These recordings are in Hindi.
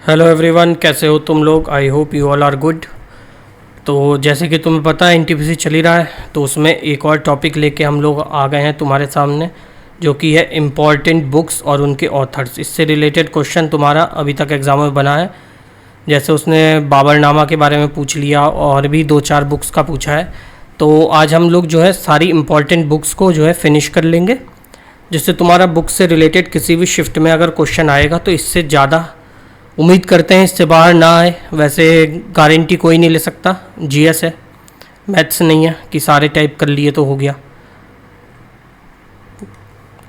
हेलो एवरीवन, कैसे हो तुम लोग। I hope you all are good. तो जैसे कि तुम्हें पता है एनटीपीसी चल ही रहा है, तो उसमें एक और टॉपिक लेके हम लोग आ गए हैं तुम्हारे सामने, जो कि है इम्पॉर्टेंट बुक्स और उनके ऑथर्स। इससे रिलेटेड क्वेश्चन तुम्हारा अभी तक एग्ज़ाम में बना है। जैसे उसने बाबरनामा के बारे में पूछ लिया और भी 2-4 बुक्स का पूछा है। तो आज हम लोग जो है सारी इम्पॉर्टेंट बुक्स को जो है फिनिश कर लेंगे, जिससे तुम्हारा बुक से रिलेटेड किसी भी शिफ्ट में अगर क्वेश्चन आएगा तो इससे ज़्यादा उम्मीद करते हैं इससे बाहर ना आए। वैसे गारंटी कोई नहीं ले सकता, जीएस है, मैथ्स नहीं है कि सारे टाइप कर लिए तो हो गया।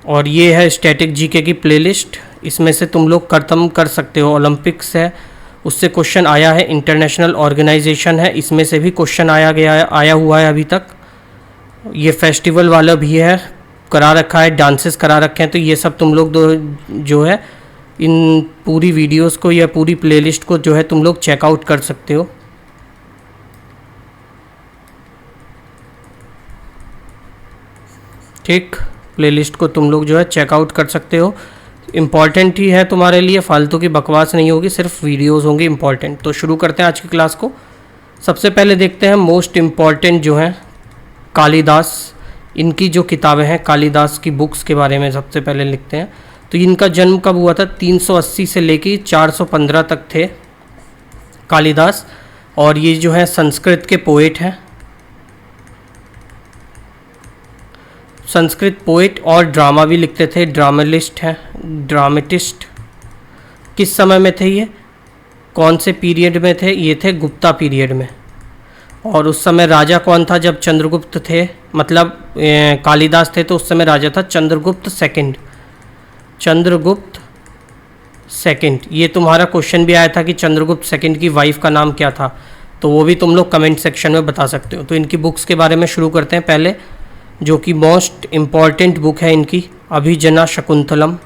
और ये है स्टैटिक जीके की प्लेलिस्ट, इसमें से तुम लोग खत्म कर सकते हो। ओलंपिक्स है, उससे क्वेश्चन आया है। इंटरनेशनल ऑर्गेनाइजेशन है, इसमें से भी क्वेश्चन आया हुआ है अभी तक। ये फेस्टिवल वाला भी है, करा रखा है, डांसेस करा रखे हैं। तो ये सब तुम लोग जो है इन पूरी वीडियोस को या पूरी प्लेलिस्ट को जो है तुम लोग चेकआउट कर सकते हो। ठीक, प्लेलिस्ट को तुम लोग जो है चेकआउट कर सकते हो। इम्पॉर्टेंट ही है तुम्हारे लिए, फालतू की बकवास नहीं होगी, सिर्फ वीडियोस होंगी इम्पॉर्टेंट। तो शुरू करते हैं आज की क्लास को। सबसे पहले देखते हैं मोस्ट इम्पॉर्टेंट जो हैं कालिदास, इनकी जो किताबें हैं कालिदास की बुक्स के बारे में सबसे पहले लिखते हैं। तो इनका जन्म कब हुआ था? 380 से लेके 415 तक थे कालिदास। और ये जो है संस्कृत के पोएट हैं, संस्कृत पोएट और ड्रामा भी लिखते थे, ड्रामेलिस्ट हैं, ड्रामेटिस्ट। किस समय में थे ये, कौन से पीरियड में थे? ये थे गुप्ता पीरियड में। और उस समय राजा कौन था जब चंद्रगुप्त थे, मतलब कालिदास थे तो उस समय राजा था चंद्रगुप्त सेकंड, चंद्रगुप्त सेकंड। ये तुम्हारा क्वेश्चन भी आया था कि चंद्रगुप्त सेकंड की वाइफ का नाम क्या था, तो वो भी तुम लोग कमेंट सेक्शन में बता सकते हो। तो इनकी बुक्स के बारे में शुरू करते हैं पहले, जो कि मोस्ट इम्पॉर्टेंट बुक है इनकी, अभिजना शकुंतलम।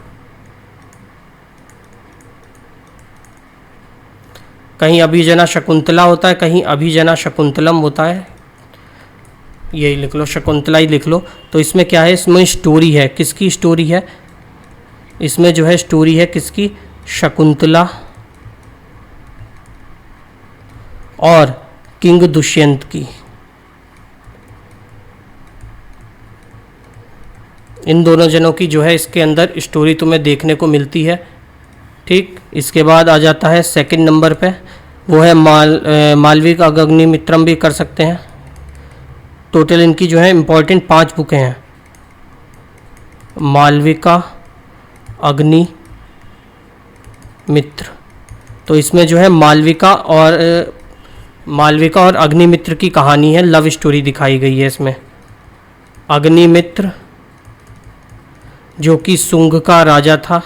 कहीं अभिजना शकुंतला होता है, कहीं अभिजना शकुंतलम होता है, यही लिख लो, शकुंतला ही लिख लो। तो इसमें क्या है, इसमें स्टोरी है, किसकी स्टोरी है? इसमें जो है स्टोरी है किसकी? शकुंतला और किंग दुष्यंत की। इन दोनों जनों की जो है इसके अंदर स्टोरी तुम्हें देखने को मिलती है। ठीक, इसके बाद आ जाता है सेकंड नंबर पे, वो है मालविका अग्निमित्रम भी कर सकते हैं। टोटल इनकी जो है इम्पोर्टेंट 5 बुकें हैं, मालविका अग्नि मित्र। तो इसमें जो है मालविका और अग्निमित्र की कहानी है, लव स्टोरी दिखाई गई है इसमें। अग्निमित्र जो कि शुंग का राजा था,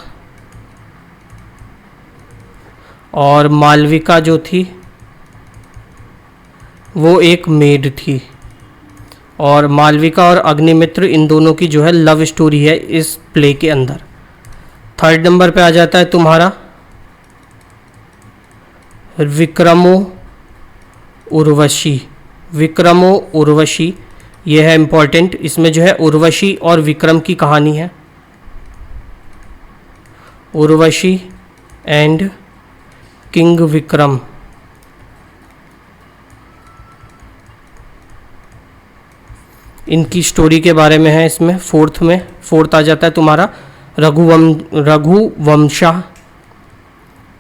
और मालविका जो थी वो एक मेड थी। और मालविका और अग्निमित्र इन दोनों की जो है लव स्टोरी है इस प्ले के अंदर। थर्ड नंबर पे आ जाता है तुम्हारा विक्रमो उर्वशी। विक्रमो उर्वशी ये है इम्पॉर्टेंट, इसमें जो है उर्वशी और विक्रम की कहानी है, उर्वशी एंड किंग विक्रम। इनकी स्टोरी के बारे में है इसमें। फोर्थ आ जाता है तुम्हारा रघुवंशा।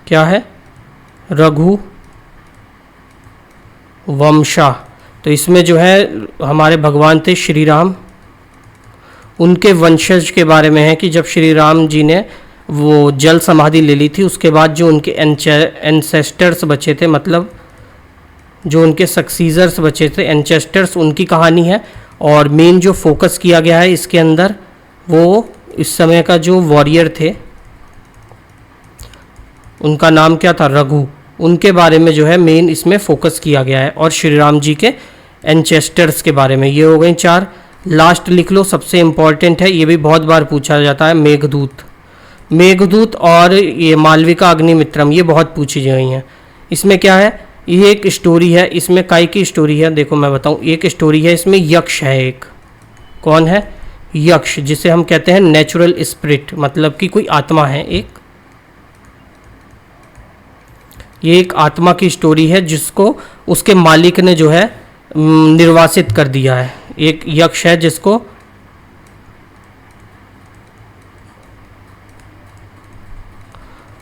क्या है? रघुवंशा। तो इसमें जो है हमारे भगवान थे श्री राम, उनके वंशज के बारे में है कि जब श्री राम जी ने वो जल समाधि ले ली थी, उसके बाद जो उनके एंसेस्टर्स बचे थे, मतलब जो उनके सक्सीजर्स बचे थे, एंसेस्टर्स, उनकी कहानी है। और मेन जो फोकस किया गया है इसके अंदर, वो इस समय का जो वॉरियर थे उनका नाम क्या था? रघु। उनके बारे में जो है मेन इसमें फोकस किया गया है, और श्री राम जी के एंसेस्टर्स के बारे में। ये हो गई 4। लास्ट लिख लो, सबसे इम्पॉर्टेंट है, ये भी बहुत बार पूछा जाता है, मेघदूत। मेघदूत और ये मालविका अग्निमित्रम, ये बहुत पूछी गई हैं। इसमें क्या है? ये एक स्टोरी है, इसमें काय की स्टोरी है, देखो मैं बताऊं। एक स्टोरी है इसमें, यक्ष है एक। कौन है? यक्ष, जिसे हम कहते हैं नेचुरल स्पिरिट, मतलब कि कोई आत्मा है एक। ये एक आत्मा की स्टोरी है जिसको उसके मालिक ने जो है निर्वासित कर दिया है। एक यक्ष है जिसको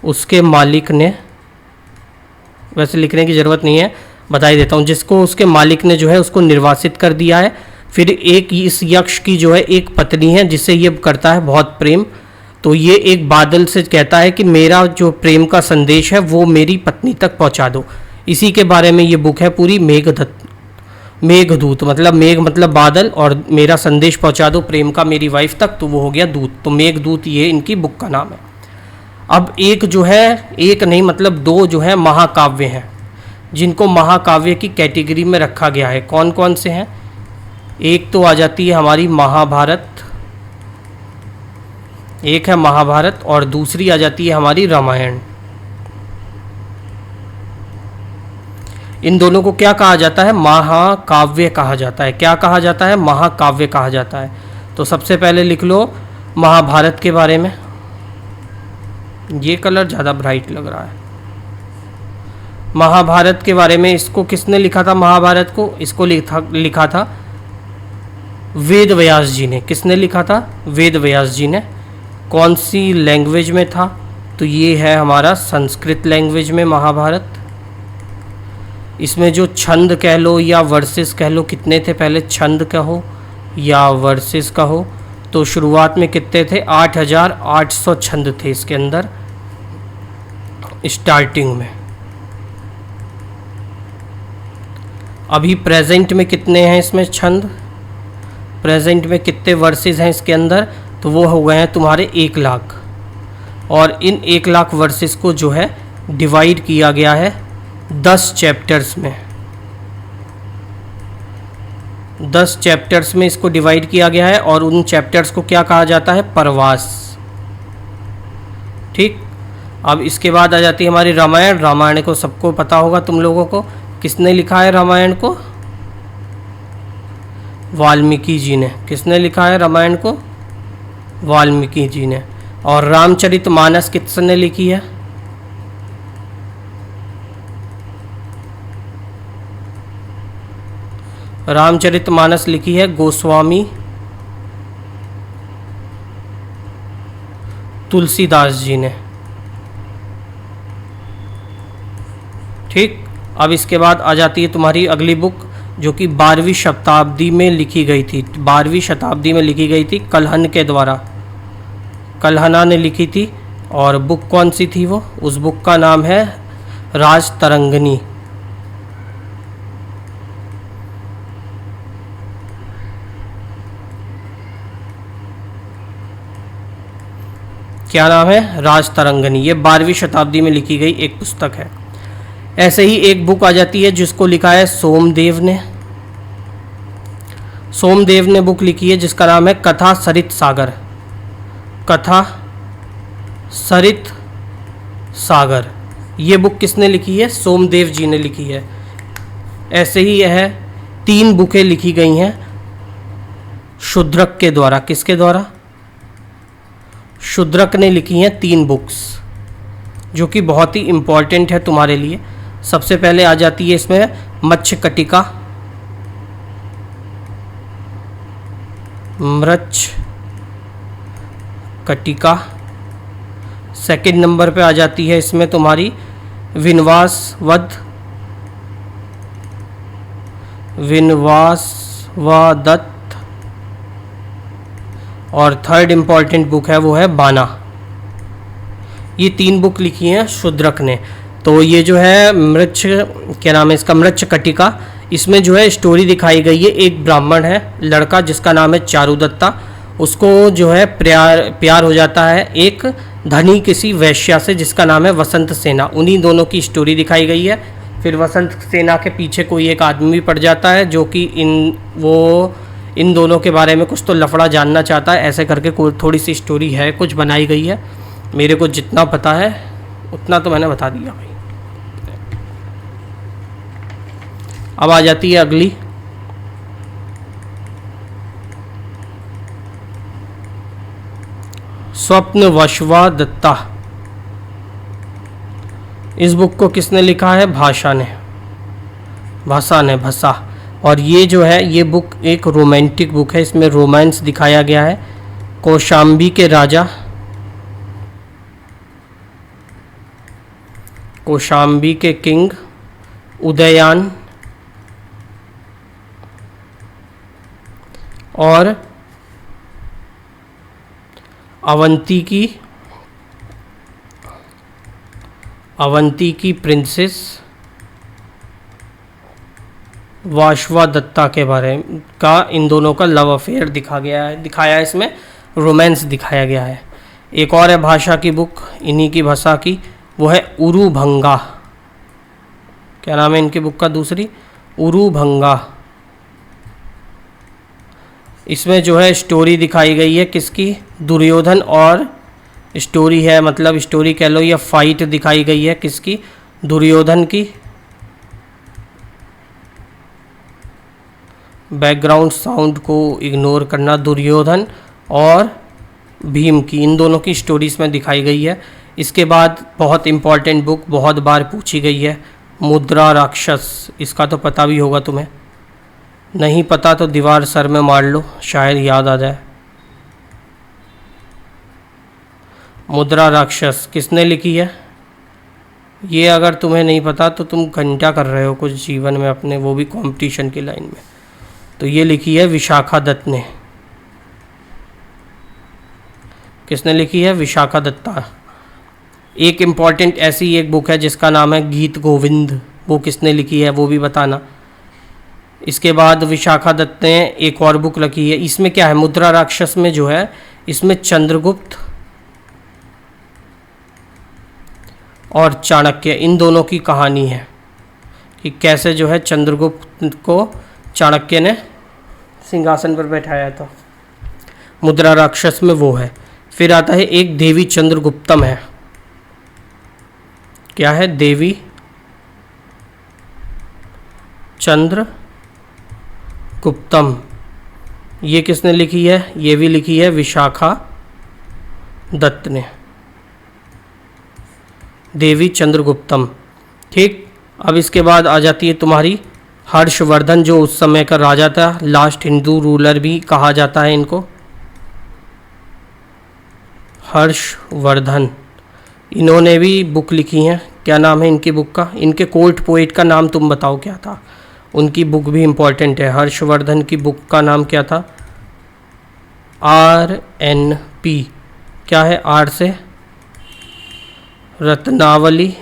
उसके मालिक ने, वैसे लिखने की ज़रूरत नहीं है, बता ही देता हूँ, जिसको उसके मालिक ने जो है उसको निर्वासित कर दिया है। फिर एक इस यक्ष की जो है एक पत्नी है जिससे ये करता है बहुत प्रेम। तो ये एक बादल से कहता है कि मेरा जो प्रेम का संदेश है वो मेरी पत्नी तक पहुंचा दो। इसी के बारे में ये बुक है पूरी, मेघदूत मतलब मेघ मतलब बादल, और मेरा संदेश पहुंचा दो प्रेम का मेरी वाइफ तक, तो वो हो गया दूत। तो मेघदूत ये इनकी बुक का नाम है। अब एक जो है, एक नहीं मतलब दो जो है महाकाव्य हैं जिनको महाकाव्य की कैटेगरी में रखा गया है। कौन कौन से हैं? एक तो आ जाती है हमारी महाभारत, एक है महाभारत, और दूसरी आ जाती है हमारी रामायण। इन दोनों को क्या कहा जाता है? महाकाव्य कहा जाता है। क्या कहा जाता है? महाकाव्य कहा जाता है। तो सबसे पहले लिख लो महाभारत के बारे में। ये कलर ज़्यादा ब्राइट लग रहा है। महाभारत के बारे में, इसको किसने लिखा था? महाभारत को इसको लिखा था वेद व्यास जी ने। किसने लिखा था? वेद व्यास जी ने। कौन सी लैंग्वेज में था? तो ये है हमारा संस्कृत लैंग्वेज में महाभारत। इसमें जो छंद कह लो या वर्सेस कह लो, कितने थे? पहले छंद कहो या वर्सेस कहो, तो शुरुआत में कितने थे? 8800 छंद थे इसके अंदर स्टार्टिंग में। अभी प्रेजेंट में कितने हैं इसमें छंद? प्रेजेंट में कितने वर्सेस हैं इसके अंदर? तो वो हो गए हैं तुम्हारे 1 लाख। और इन 1 लाख वर्सेस को जो है डिवाइड किया गया है 10 चैप्टर्स में। 10 चैप्टर्स में इसको डिवाइड किया गया है, और उन चैप्टर्स को क्या कहा जाता है? परवास। ठीक। अब इसके बाद आ जाती है हमारी रामायण। रामायण को सबको पता होगा तुम लोगों को। किसने लिखा है रामायण को? वाल्मीकि जी ने। किसने लिखा है रामायण को? वाल्मीकि जी ने। और रामचरितमानस किसने लिखी है? रामचरितमानस लिखी है गोस्वामी तुलसीदास जी ने। ठीक। अब इसके बाद आ जाती है तुम्हारी अगली बुक जो कि 12वीं शताब्दी में लिखी गई थी। 12वीं शताब्दी में लिखी गई थी कल्हन के द्वारा। कल्हना ने लिखी थी। और बुक कौन सी थी वो? उस बुक का नाम है राजतरंगिणी। क्या नाम है? राजतरंगिणी। ये 12वीं शताब्दी में लिखी गई एक पुस्तक है। ऐसे ही एक बुक आ जाती है जिसको लिखा है सोमदेव ने। सोमदेव ने बुक लिखी है जिसका नाम है कथा सरित सागर। कथा सरित सागर। ये बुक किसने लिखी है? सोमदेव जी ने लिखी है। ऐसे ही यह 3 बुकें लिखी गई हैं शूद्रक के द्वारा। किसके द्वारा? शूद्रक ने लिखी हैं 3 बुक्स जो कि बहुत ही इम्पॉर्टेंट है तुम्हारे लिए। सबसे पहले आ जाती है इसमें मत्स्यकटिका। मृच्छकटिका। सेकंड नंबर पे आ जाती है इसमें तुम्हारी विनवासवध। विनवासवदत्त। और थर्ड इम्पॉर्टेंट बुक है वो है बाना। ये 3 बुक लिखी हैं शूद्रक ने। तो ये जो है क्या नाम है इसका? मृच्छकटिका। इसमें जो है स्टोरी दिखाई गई है। एक ब्राह्मण है लड़का जिसका नाम है चारुदत्ता। उसको जो है प्यार हो जाता है एक धनी किसी वैश्या से जिसका नाम है वसंत सेना। उन्हीं दोनों की स्टोरी दिखाई गई है। फिर वसंत सेना के पीछे कोई एक आदमी भी पड़ जाता है जो कि इन दोनों के बारे में कुछ तो लफड़ा जानना चाहता है। ऐसे करके कोई थोड़ी सी स्टोरी है, कुछ बनाई गई है। मेरे को जितना पता है उतना तो मैंने बता दिया भाई। अब आ जाती है अगली। स्वप्नवशवा दत्ता। इस बुक को किसने लिखा है? भाषा ने, भाषा। और ये जो है ये बुक एक रोमांटिक बुक है, इसमें रोमांस दिखाया गया है। कौशाम्बी के राजा, कौशाम्बी के किंग उदयन और अवंती की प्रिंसेस वाशवादत्ता के बारे का, इन दोनों का लव अफेयर दिखाया है इसमें, रोमांस दिखाया गया है। एक और है भाषा की बुक, इन्हीं की भाषा की, वो है उरुभंगा। क्या नाम है इनकी बुक का? दूसरी उरुभंगा। इसमें जो है स्टोरी दिखाई गई है किसकी? दुर्योधन, और स्टोरी है मतलब स्टोरी कह लो या फाइट दिखाई गई है किसकी? दुर्योधन की। बैकग्राउंड साउंड को इग्नोर करना। दुर्योधन और भीम की, इन दोनों की स्टोरीज में दिखाई गई है। इसके बाद बहुत इम्पॉर्टेंट बुक, बहुत बार पूछी गई है, मुद्रा राक्षस। इसका तो पता भी होगा तुम्हें, नहीं पता तो दीवार सर में मार लो, शायद याद आ जाए। मुद्रा राक्षस किसने लिखी है? ये अगर तुम्हें नहीं पता तो तुम घंटा कर रहे हो कुछ जीवन में अपने, वो भी कंपटीशन की लाइन में। तो ये लिखी है विशाखा दत्त ने। किसने लिखी है? विशाखा दत्ता। एक इम्पॉर्टेंट ऐसी एक बुक है जिसका नाम है गीत गोविंद, वो किसने लिखी है वो भी बताना। इसके बाद विशाखा दत्त ने एक और बुक लिखी है, इसमें क्या है? मुद्रा राक्षस में जो है इसमें चंद्रगुप्त और चाणक्य, इन दोनों की कहानी है कि कैसे जो है चंद्रगुप्त को चाणक्य ने सिंहासन पर बैठाया था। मुद्रा राक्षस में वो है। फिर आता है एक देवी चंद्रगुप्तम है। क्या है? देवी चंद्रगुप्तम। ये किसने लिखी है? ये भी लिखी है विशाखा दत्त ने, देवी चंद्रगुप्तम। ठीक, अब इसके बाद आ जाती है तुम्हारी हर्षवर्धन, जो उस समय का राजा था, लास्ट हिंदू रूलर भी कहा जाता है इनको। हर्षवर्धन, इन्होंने भी बुक लिखी हैं। क्या नाम है इनकी बुक का? इनके कोर्ट पोएट का नाम तुम बताओ क्या था? उनकी बुक भी इम्पोर्टेंट है। हर्षवर्धन की बुक का नाम क्या था? RNP। क्या है? आर से रत्नावली,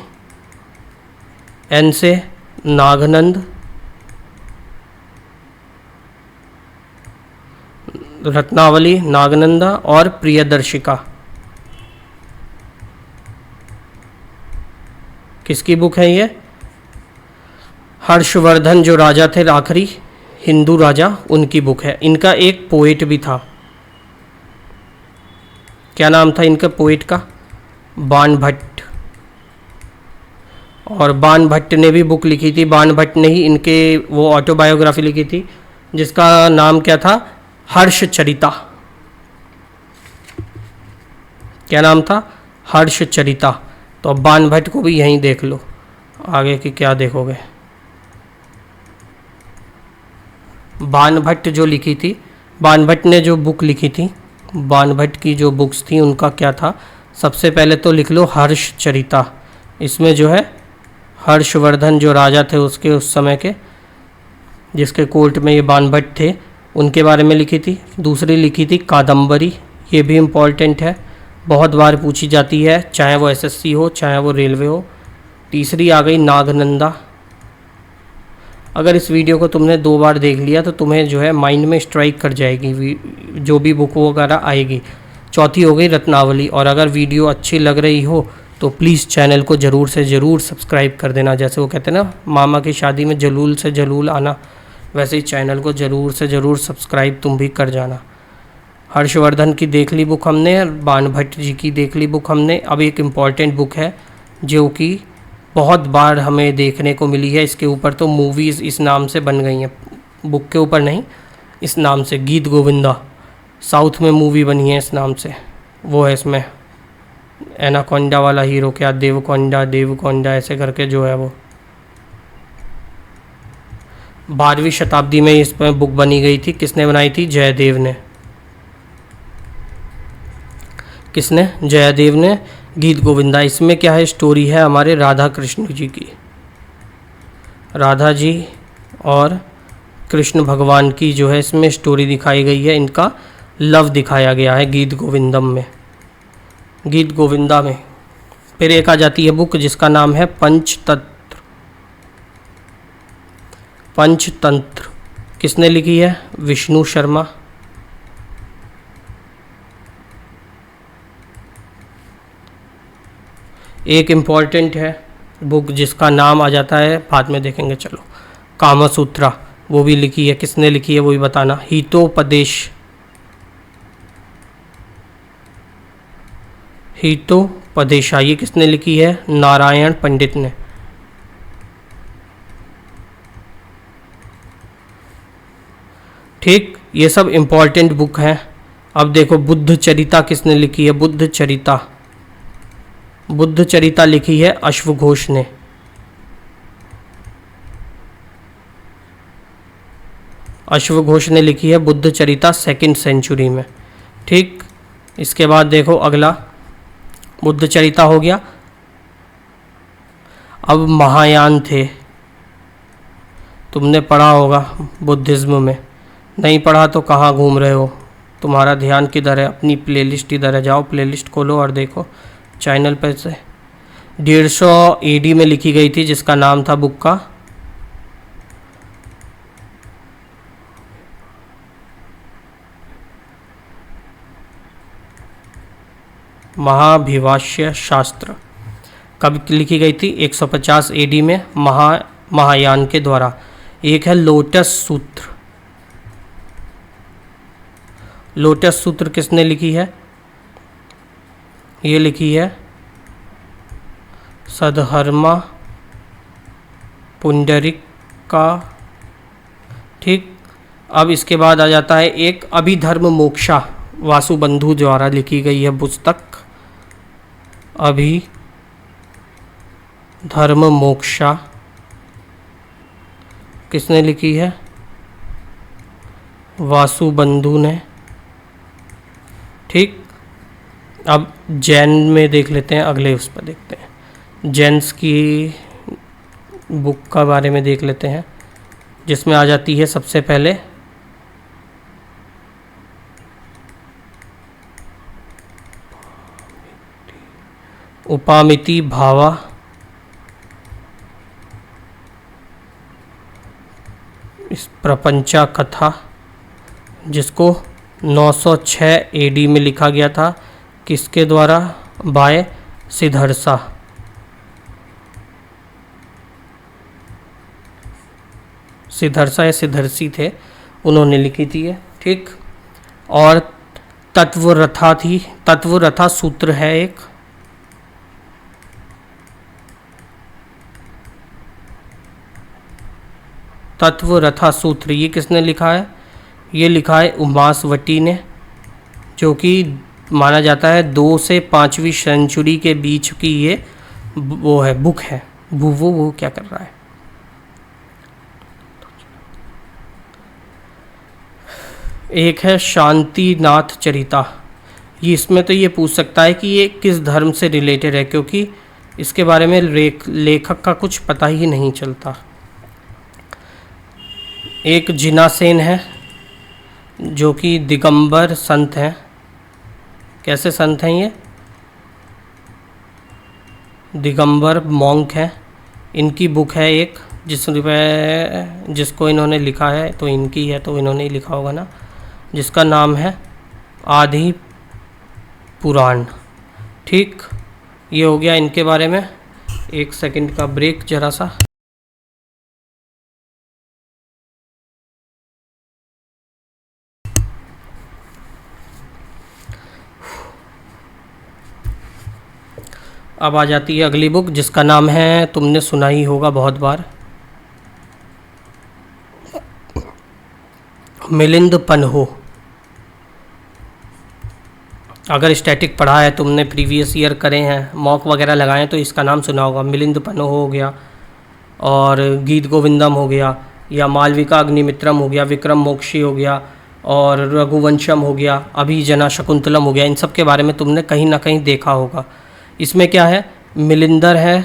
N से नागनंद, रत्नावली, नागनंदा और प्रियदर्शिका। किसकी बुक है ये? हर्षवर्धन जो राजा थे आखिरी हिंदू राजा, उनकी बुक है। इनका एक पोएट भी था। क्या नाम था इनका पोएट का? बाणभट्ट। और बाणभट्ट ने भी बुक लिखी थी। बाणभट्ट ने ही इनके वो ऑटोबायोग्राफी लिखी थी जिसका नाम क्या था? हर्षचरिता। क्या नाम था? हर्षचरिता। तो अब बाणभट्ट को भी यहीं देख लो, आगे की क्या देखोगे। बाणभट्ट जो लिखी थी, बाणभट्ट ने जो बुक लिखी थी, बाणभट्ट की जो बुक्स थी उनका क्या था? सबसे पहले तो लिख लो हर्षचरिता। इसमें जो है हर्षवर्धन जो राजा थे उसके उस समय के, जिसके कोर्ट में ये बाणभट्ट थे, उनके बारे में लिखी थी। दूसरी लिखी थी कादम्बरी, ये भी इम्पॉर्टेंट है, बहुत बार पूछी जाती है, चाहे वो SSC हो चाहे वो रेलवे हो। तीसरी आ गई नागनंदा। अगर इस वीडियो को तुमने 2 बार देख लिया तो तुम्हें जो है माइंड में स्ट्राइक कर जाएगी जो भी बुक वगैरह आएगी। चौथी हो गई रत्नावली। और अगर वीडियो अच्छी लग रही हो तो प्लीज़ चैनल को ज़रूर से ज़रूर सब्सक्राइब कर देना। जैसे वो कहते हैं ना, मामा की शादी में जलूल से जलूल आना, वैसे ही चैनल को ज़रूर से ज़रूर सब्सक्राइब तुम भी कर जाना। हर्षवर्धन की देख ली बुक हमने, बाणभट्ट जी की देख ली बुक हमने। अब एक इम्पॉर्टेंट बुक है जो कि बहुत बार हमें देखने को मिली है, इसके ऊपर तो मूवीज़ इस नाम से बन गई हैं, बुक के ऊपर नहीं, इस नाम से, गीत गोविंदा। साउथ में मूवी बनी है इस नाम से, वो है इसमें एनाकोंडा वाला हीरो, क्या देवकोंडा देवकोंडा ऐसे करके जो है वो 12वीं शताब्दी में इस पर बुक बनी गई थी। किसने बनाई थी? जयदेव ने। किसने? जयदेव ने। गीत गोविंदा, इसमें क्या है? स्टोरी है हमारे राधा कृष्ण जी की, राधा जी और कृष्ण भगवान की जो है इसमें स्टोरी दिखाई गई है, इनका लव दिखाया गया है गीत गोविंदम में, गीत गोविंदा में। फिर एक आ जाती है बुक जिसका नाम है पंचतंत्र। पंचतंत्र किसने लिखी है? विष्णु शर्मा। एक इम्पॉर्टेंट है बुक जिसका नाम आ जाता है, बाद में देखेंगे चलो, कामसूत्रा, वो भी लिखी है। किसने लिखी है वो भी बताना। हितोपदेश, हितोपदेशा, ये किसने लिखी है? नारायण पंडित ने। ठीक, ये सब इम्पॉर्टेंट बुक हैं। अब देखो बुद्ध चरिता किसने लिखी है? बुद्ध चरिता, बुद्ध चरिता लिखी है अश्वघोष ने। अश्वघोष ने लिखी है बुद्ध चरिता 2nd सेंचुरी में। ठीक, इसके बाद देखो अगला, बुद्ध चरिता हो गया। अब महायान थे, तुमने पढ़ा होगा बुद्धिज़्म में, नहीं पढ़ा तो कहाँ घूम रहे हो, तुम्हारा ध्यान किधर है? अपनी प्लेलिस्ट इधर है, जाओ प्लेलिस्ट खोलो और देखो चैनल पर से। 150 AD में लिखी गई थी, जिसका नाम था बुक का महाभिभाष्य शास्त्र। कब लिखी गई थी? 150 AD में महायान के द्वारा। एक है लोटस सूत्र। लोटस सूत्र किसने लिखी है? ये लिखी है सद्धर्मा पुंडरीका। ठीक, अब इसके बाद आ जाता है एक अभिधर्म मोक्षा, वासुबंधु द्वारा लिखी गई है पुस्तक, अभिधर्म मोक्षा। किसने लिखी है? वासुबंधु ने। ठीक, अब जैन में देख लेते हैं, अगले उस पर देखते हैं। जैन्स की बुक का बारे में देख लेते हैं, जिसमें आ जाती है सबसे पहले उपामिति भावा, इस प्रपंचा कथा, जिसको 906 AD में लिखा गया था। किसके द्वारा? बाय सिद्धर्षा। सिद्धर्षा या सिद्धर्षी थे, उन्होंने लिखी थी ये। ठीक, और तत्वरथा थी, तत्वरथा सूत्र है एक। तत्वरथा सूत्र ये किसने लिखा है? ये लिखा है उमासवटी ने, जो कि माना जाता है 2 से 5वीं सेंचुरी के बीच की ये वो है, बुक है। वो क्या कर रहा है? एक है शांतिनाथ चरिता। ये इसमें तो ये पूछ सकता है कि ये किस धर्म से रिलेटेड है, क्योंकि इसके बारे में लेखक का कुछ पता ही नहीं चलता। एक जिनासेन है, जो कि दिगंबर संत हैं। कैसे संत हैं ये? दिगंबर मॉन्क हैं। इनकी बुक है एक, जिसको इन्होंने लिखा है, तो इनकी है तो इन्होंने ही लिखा होगा ना, जिसका नाम है आदि पुराण। ठीक, ये हो गया इनके बारे में। 1 सेकंड का ब्रेक जरा सा। अब आ जाती है अगली बुक, जिसका नाम है, तुमने सुना ही होगा बहुत बार, मिलिंद पन्हो। अगर स्टैटिक पढ़ा है तुमने, प्रीवियस ईयर करे हैं, मॉक वगैरह लगाए हैं, तो इसका नाम सुना होगा। मिलिंद पन्हो हो गया, और गीत गोविंदम हो गया, या मालविका अग्निमित्रम हो गया, विक्रम मोक्षी हो गया, और रघुवंशम हो गया, अभिजना शकुंतलम हो गया। इन सब के बारे में तुमने कहीं ना कहीं देखा होगा। इसमें क्या है, मिलिंदर है,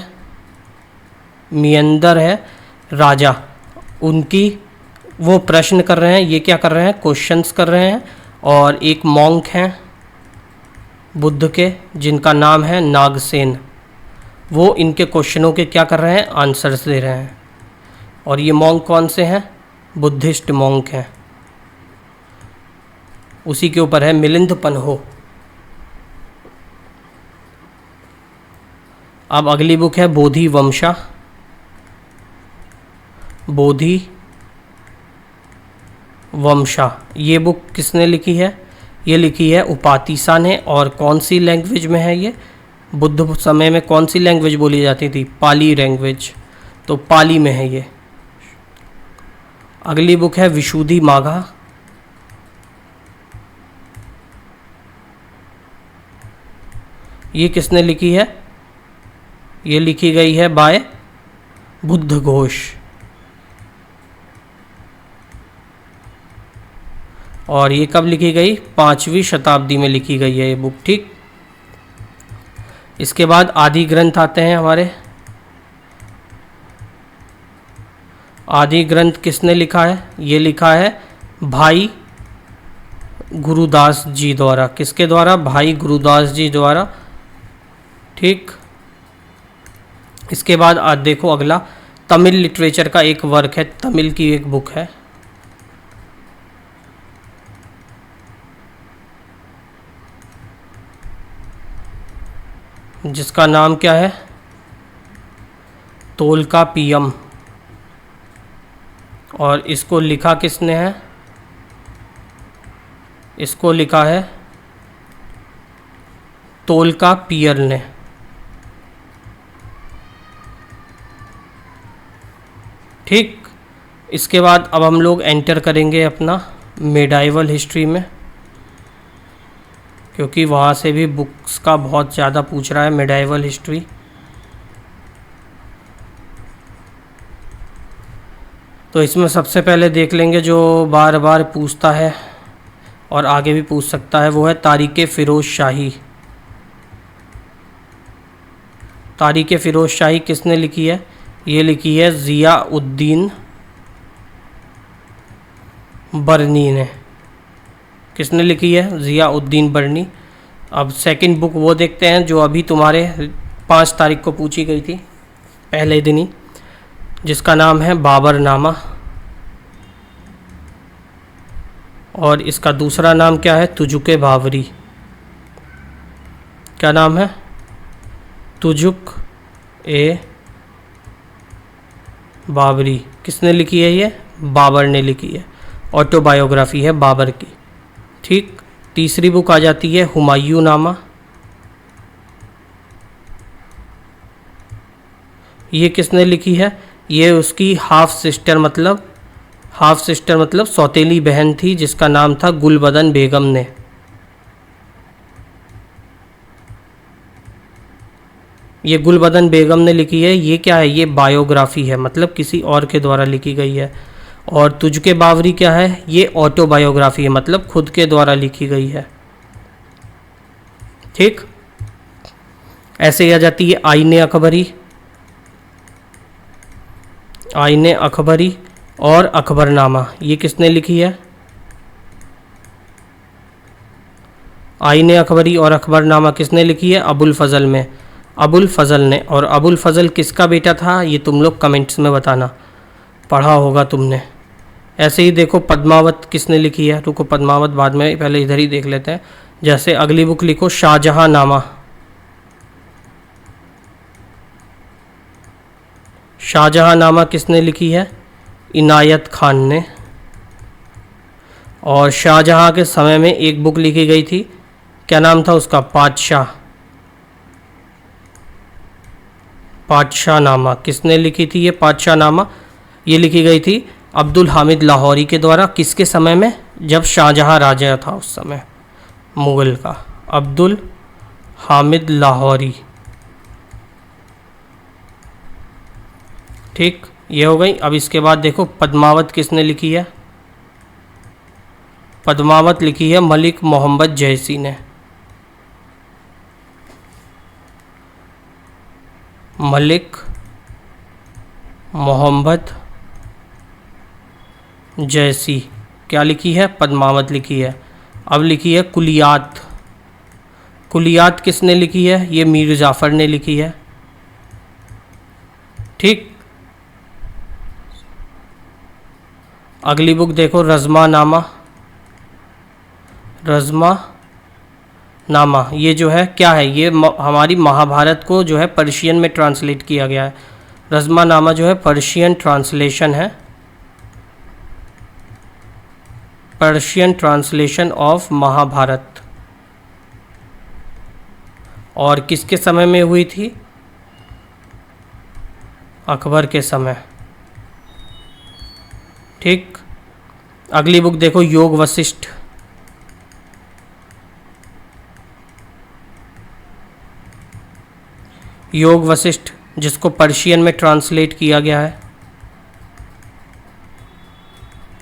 मियंदर है, राजा, उनकी वो प्रश्न कर रहे हैं, ये क्या कर रहे हैं, क्वेश्चंस कर रहे हैं। और एक मॉन्क हैं बुद्ध के, जिनका नाम है नागसेन, वो इनके क्वेश्चनों के क्या कर रहे हैं, आंसर्स दे रहे हैं। और ये मॉन्क कौन से हैं, बुद्धिस्ट मॉन्क हैं। उसी के ऊपर है मिलिंद पन्हो। अब अगली बुक है बोधि वंशा। बोधि वंशा, ये बुक किसने लिखी है, ये लिखी है उपातिसा ने। और कौन सी लैंग्वेज में है ये, बुद्ध समय में कौन सी लैंग्वेज बोली जाती थी, पाली लैंग्वेज, तो पाली में है ये। अगली बुक है विशुद्धि माघा। ये किसने लिखी है, ये लिखी गई है बाय बुद्ध घोष। और ये कब लिखी गई, 5वीं शताब्दी में लिखी गई है ये बुक। ठीक, इसके बाद आदि ग्रंथ आते हैं हमारे। आदि ग्रंथ किसने लिखा है, ये लिखा है भाई गुरुदास जी द्वारा। किसके द्वारा, भाई गुरुदास जी द्वारा। ठीक, इसके बाद आज देखो अगला, तमिल लिटरेचर का एक वर्क है, तमिल की एक बुक है। जिसका नाम क्या है, तोल्कापियम। और इसको लिखा किसने है, इसको लिखा है तोल्कापियर ने। ठीक, इसके बाद अब हम लोग एंटर करेंगे अपना मेडाइवल हिस्ट्री में, क्योंकि वहाँ से भी बुक्स का बहुत ज़्यादा पूछ रहा है मेडाइवल हिस्ट्री। तो इसमें सबसे पहले देख लेंगे जो बार बार पूछता है और आगे भी पूछ सकता है, वो है तारीख़ फ़िरोज़ शाही। तारीख़ फ़िरोज़ शाही किसने लिखी है, ये लिखी है ज़िया उद्दीन बरनी ने। किसने लिखी है, ज़िया उद्दीन बरनी। अब सेकंड बुक वो देखते हैं जो अभी तुम्हारे 5 तारीख को पूछी गई थी, पहले दिन ही, जिसका नाम है बाबरनामा। और इसका दूसरा नाम क्या है, तुजुक बावरी। क्या नाम है, तुजुक ए बाबरी। किसने लिखी है, ये बाबर ने लिखी है, ऑटोबायोग्राफी है बाबर की। ठीक, तीसरी बुक आ जाती है हुमायूं नामा। ये किसने लिखी है, ये उसकी हाफ सिस्टर मतलब सौतेली बहन थी, जिसका नाम था गुलबदन बेगम ने। ये गुलबदन बेगम ने लिखी है। ये क्या है, ये बायोग्राफी है, मतलब किसी और के द्वारा लिखी गई है। और तुझके बावरी क्या है, ये ऑटोबायोग्राफी है, मतलब खुद के द्वारा लिखी गई है। ठीक, ऐसे ही आ जाती है आईने अकबरी। आईने अकबरी और अकबरनामा, ये किसने लिखी है, आईने अकबरी और अकबरनामा किसने लिखी है, अबुल फजल में, अबुल फजल ने। और अबुल फजल किसका बेटा था, ये तुम लोग कमेंट्स में बताना, पढ़ा होगा तुमने। ऐसे ही देखो पद्मावत किसने लिखी है, रुको पद्मावत बाद में, पहले इधर ही देख लेते हैं। जैसे अगली बुक लिखो शाहजहां नामा। शाहजहां नामा किसने लिखी है, इनायत खान ने। और शाहजहां के समय में एक बुक लिखी गई थी, क्या नाम था उसका, पातशाह नामा। किसने लिखी थी ये पातशाह नामा, ये लिखी गई थी अब्दुल हामिद लाहौरी के द्वारा। किसके समय में, जब शाहजहां राजा था उस समय, मुग़ल का अब्दुल हामिद लाहौरी। ठीक, ये हो गई। अब इसके बाद देखो पद्मावत किसने लिखी है? पद्मावत लिखी है मलिक मोहम्मद जयसी ने। मलिक मोहम्मद जयसी क्या लिखी है? पद्मावत लिखी है। अब लिखी है कुलियात। कुलियात किसने लिखी है? ये मीर जाफ़र ने लिखी है। ठीक, अगली बुक देखो रज़मा नामा। रज़मा नामा ये जो है क्या है? ये हमारी महाभारत को जो है पर्शियन में ट्रांसलेट किया गया है। रज़मा नामा जो है पर्शियन ट्रांसलेशन है, पर्शियन ट्रांसलेशन ऑफ महाभारत। और किसके समय में हुई थी? अकबर के समय। ठीक, अगली बुक देखो योग वशिष्ठ। योग वशिष्ठ जिसको पर्शियन में ट्रांसलेट किया गया है।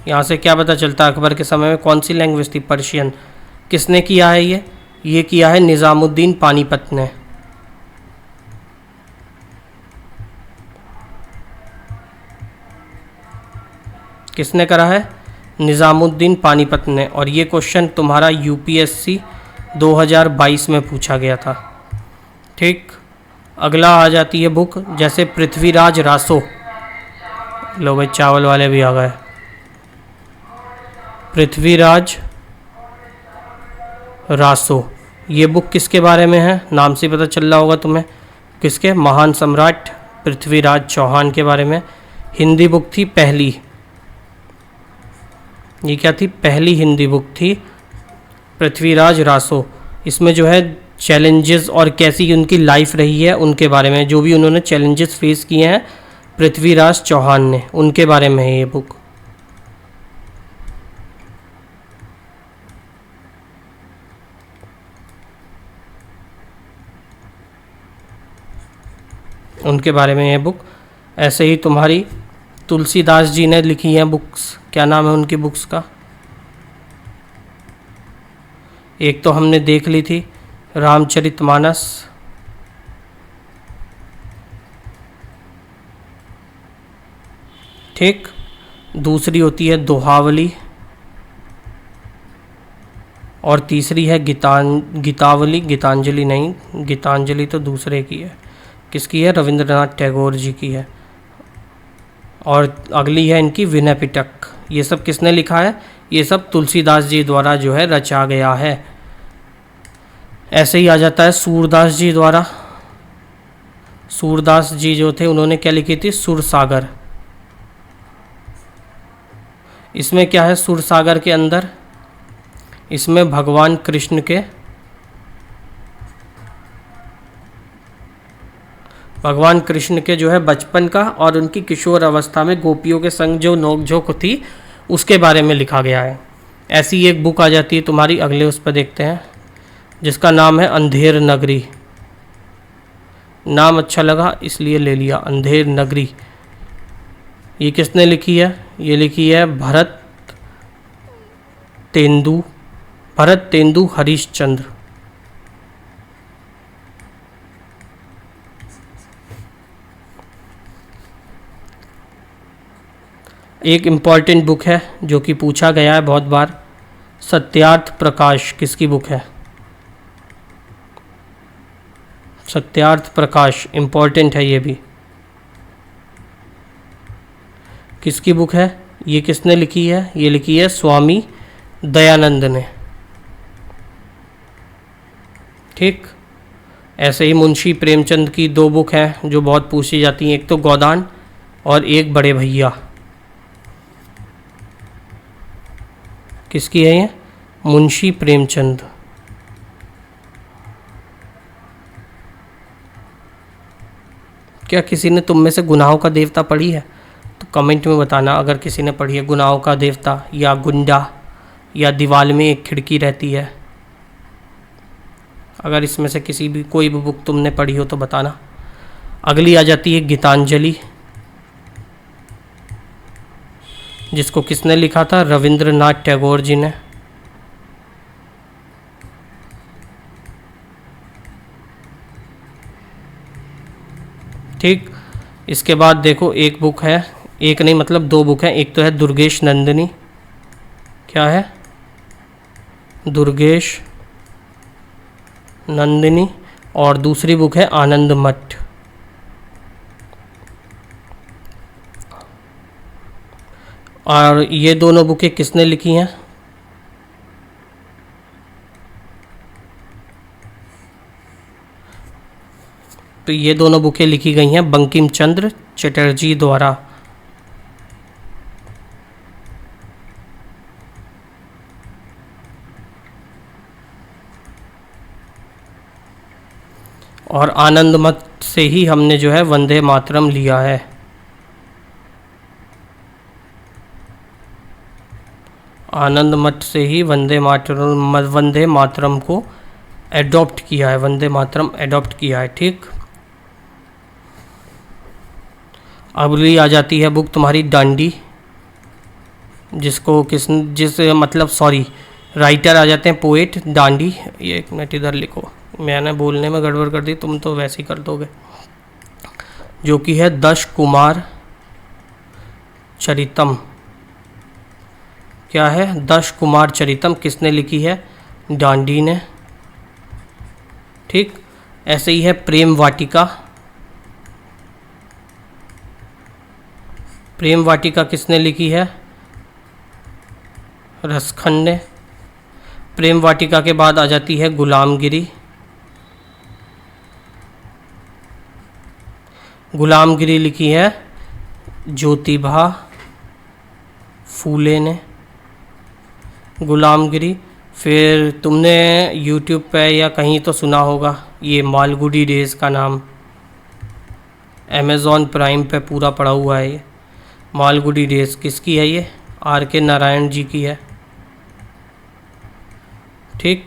यहाँ से क्या पता चलता है अकबर के समय में कौन सी लैंग्वेज थी? पर्शियन। किसने किया है ये किया है निज़ामुद्दीन पानीपत ने। किसने करा है? निज़ामुद्दीन पानीपत ने। और ये क्वेश्चन तुम्हारा यूपीएससी 2022 में पूछा गया था। ठीक, अगला आ जाती है बुक जैसे पृथ्वीराज रासो। लो भाई चावल वाले भी आ गए। पृथ्वीराज रासो ये बुक किसके बारे में है? नाम से पता चल रहा होगा तुम्हें। किसके? महान सम्राट पृथ्वीराज चौहान के बारे में। हिंदी बुक थी पहली। ये क्या थी? पहली हिंदी बुक थी पृथ्वीराज रासो। इसमें जो है चैलेंजेस और कैसी उनकी लाइफ रही है उनके बारे में, जो भी उन्होंने चैलेंजेस फेस किए हैं पृथ्वीराज चौहान ने, उनके बारे में है ये बुक। उनके बारे में ये बुक। ऐसे ही तुम्हारी तुलसीदास जी ने लिखी हैं बुक्स। क्या नाम है उनकी बुक्स का? एक तो हमने देख ली थी रामचरितमानस, ठीक। दूसरी होती है दोहावली और तीसरी है गीतावली। गीतांजलि नहीं, गीतांजलि तो दूसरे की है। किसकी है? रविंद्रनाथ टैगोर जी की है। और अगली है इनकी विनय पिटक। ये सब किसने लिखा है? ये सब तुलसीदास जी द्वारा जो है रचा गया है। ऐसे ही आ जाता है सूरदास जी द्वारा। सूरदास जी जो थे उन्होंने क्या लिखी थी? सुरसागर। इसमें क्या है सुरसागर के अंदर? इसमें भगवान कृष्ण के जो है बचपन का और उनकी किशोर अवस्था में गोपियों के संग जो नोकझोंक थी उसके बारे में लिखा गया है। ऐसी एक बुक आ जाती है तुम्हारी, अगले उस पर देखते हैं, जिसका नाम है अंधेर नगरी। नाम अच्छा लगा इसलिए ले लिया, अंधेर नगरी। ये किसने लिखी है? ये लिखी है भरत तेंदु हरीशचंद्र। एक इम्पॉर्टेंट बुक है जो कि पूछा गया है बहुत बार, सत्यार्थ प्रकाश। किसकी बुक है? सत्यार्थ प्रकाश, इम्पॉर्टेंट है ये भी। किसकी बुक है? ये किसने लिखी है? ये लिखी है स्वामी दयानंद ने, ठीक। ऐसे ही मुंशी प्रेमचंद की दो बुक हैं जो बहुत पूछी जाती हैं, एक तो गोदान और एक बड़े भैया। किसकी है ये? मुंशी प्रेमचंद। क्या किसी ने तुम में से गुनाहों का देवता पढ़ी है? तो कमेंट में बताना अगर किसी ने पढ़ी है गुनाहों का देवता, या गुंडा, या दीवार में एक खिड़की रहती है। अगर इसमें से किसी भी कोई भी बुक तुमने पढ़ी हो तो बताना। अगली आ जाती है गीतांजलि, जिसको किसने लिखा था? रविंद्रनाथ टैगोर जी ने। ठीक, इसके बाद देखो एक बुक है, एक नहीं मतलब दो बुक हैं। एक तो है दुर्गेश नंदिनी, क्या है? दुर्गेश नंदिनी, और दूसरी बुक है आनंद मठ। और ये दोनों बुकें किसने लिखी हैं? तो ये दोनों बुकें लिखी गई हैं बंकिम चंद्र चटर्जी द्वारा। और आनंद मठ से ही हमने जो है वंदे मातरम लिया है। आनंद मठ से ही वंदे मातरम को एडॉप्ट किया है, वंदे मातरम एडॉप्ट किया है। ठीक, अगली आ जाती है बुक तुम्हारी डांडी, जिसको राइटर आ जाते हैं पोएट डांडी। ये एक मिनट इधर लिखो, मैंने बोलने में गड़बड़ कर दी, तुम तो वैसे ही कर दोगे। जो कि है दश कुमार चरितम। क्या है? दश कुमार चरितम। किसने लिखी है? डांडी ने। ठीक, ऐसे ही है प्रेम वाटिका। प्रेम वाटिका किसने लिखी है? रसखंड ने। प्रेम वाटिका के बाद आ जाती है गुलामगिरी। गुलामगिरी लिखी है ज्योतिबा फूले ने, गुलामगिरी। फिर तुमने यूट्यूब पे या कहीं तो सुना होगा ये मालगुडी डेज़ का नाम, अमेज़ॉन प्राइम पे पूरा पड़ा हुआ है ये मालगुडी डेज़। किसकी है ये? R.K. नारायण जी की है। ठीक,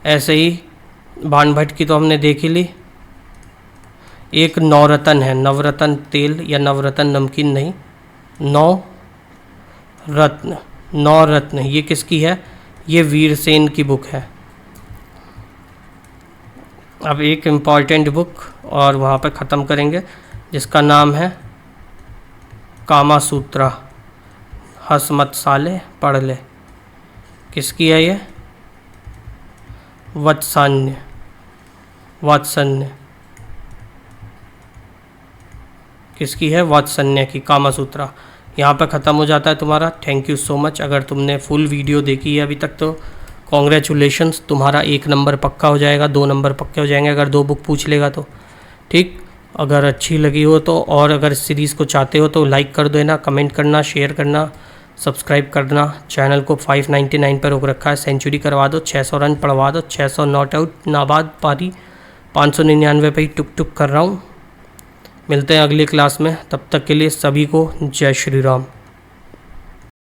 ऐसे ही बाणभट्ट की तो हमने देख ही ली। एक नवरत्न है, नवरत्न तेल या नवरत्न नमकीन नहीं, नवरत्न, ये किसकी है? ये वीरसेन की बुक है। अब एक इम्पॉर्टेंट बुक और वहाँ पे ख़त्म करेंगे, जिसका नाम है कामा सूत्रा। हंस मत साले पढ़ ले। किसकी है ये? वात्सन्य किसकी है? वात्सन्य की, कामा सूत्रा। यहाँ पर ख़त्म हो जाता है तुम्हारा। Thank you so much. अगर तुमने फुल वीडियो देखी है अभी तक तो कॉन्ग्रेचुलेशंस, तुम्हारा 1 नंबर पक्का हो जाएगा, 2 नंबर पक्के हो जाएंगे अगर 2 बुक पूछ लेगा तो। ठीक, अगर अच्छी लगी हो तो, और अगर इस सीरीज़ को चाहते हो तो लाइक कर देना, कमेंट करना, शेयर करना, सब्सक्राइब करना। चैनल को 599 पर रोक रखा है, सेंचुरी करवा दो, 600 रन पढ़वा दो, 600 नॉट आउट, नाबाद पारी 599 पे ही टुक टुक कर रहा हूँ। मिलते हैं अगली क्लास में, तब तक के लिए सभी को जय श्री राम।